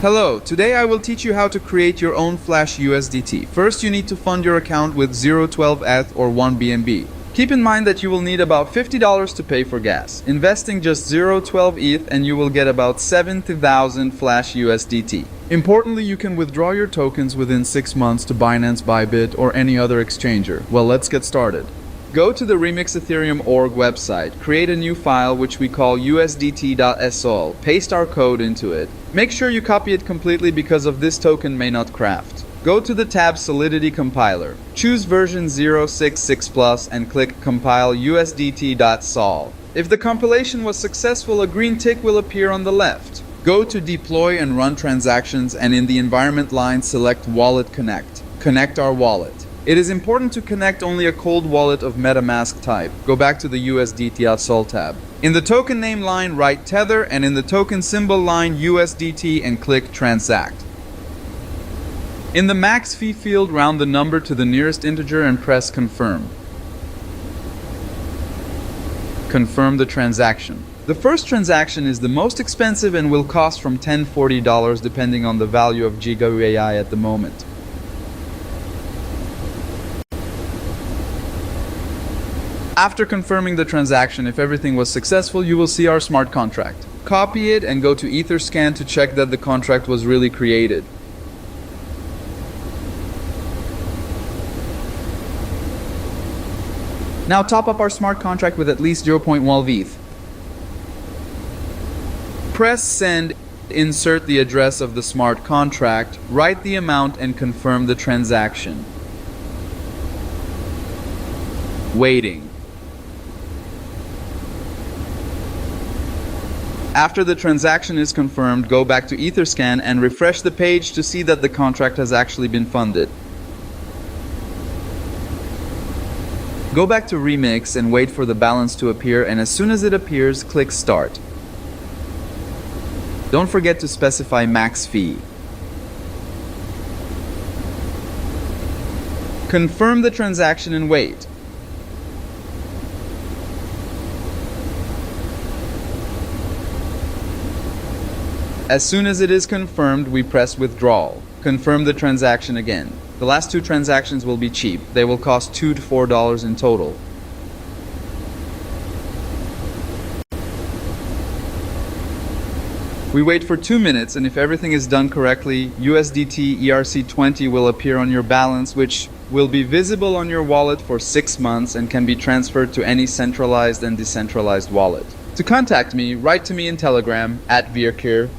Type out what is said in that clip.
Hello, today I will teach you how to create your own Flash USDT. First, you need to fund your account with 0.12 ETH or 1 BNB. Keep in mind that you will need about $50 to pay for gas. Investing just 0.12 ETH and you will get about 70,000 Flash USDT. Importantly, you can withdraw your tokens within 6 months to Binance, Bybit, or any other exchanger. Well, let's get started. Go to the Remix Ethereum org website, create a new file which we call usdt.sol, paste our code into it. Make sure you copy it completely because of this token may not craft. Go to the tab Solidity Compiler, choose version 0.66 Plus and click Compile usdt.sol. If the compilation was successful, a green tick will appear on the left. Go to Deploy and Run Transactions and in the environment line select Wallet Connect. Connect our wallet. It is important to connect only a cold wallet of MetaMask type. Go back to the USDT.sol tab. In the token name line, write Tether, and in the token symbol line, USDT, and click Transact. In the max fee field, round the number to the nearest integer and press Confirm. Confirm the transaction. The first transaction is the most expensive and will cost from $10 to $40 depending on the value of Giga AI at the moment. After confirming the transaction, if everything was successful, you will see our smart contract. Copy it and go to Etherscan to check that the contract was really created. Now top up our smart contract with at least 0.12 ETH. Press Send, insert the address of the smart contract, write the amount and confirm the transaction. Waiting. After the transaction is confirmed, go back to Etherscan and refresh the page to see that the contract has actually been funded. Go back to Remix and wait for the balance to appear, and as soon as it appears, click Start. Don't forget to specify max fee. Confirm the transaction and wait. As soon as it is confirmed, we press withdrawal. Confirm the transaction again. The last two transactions will be cheap. They will cost $2 to $4 in total. We wait for 2 minutes, and if everything is done correctly, USDT ERC20 will appear on your balance, which will be visible on your wallet for 6 months and can be transferred to any centralized and decentralized wallet. To contact me, write to me in Telegram @Virkir.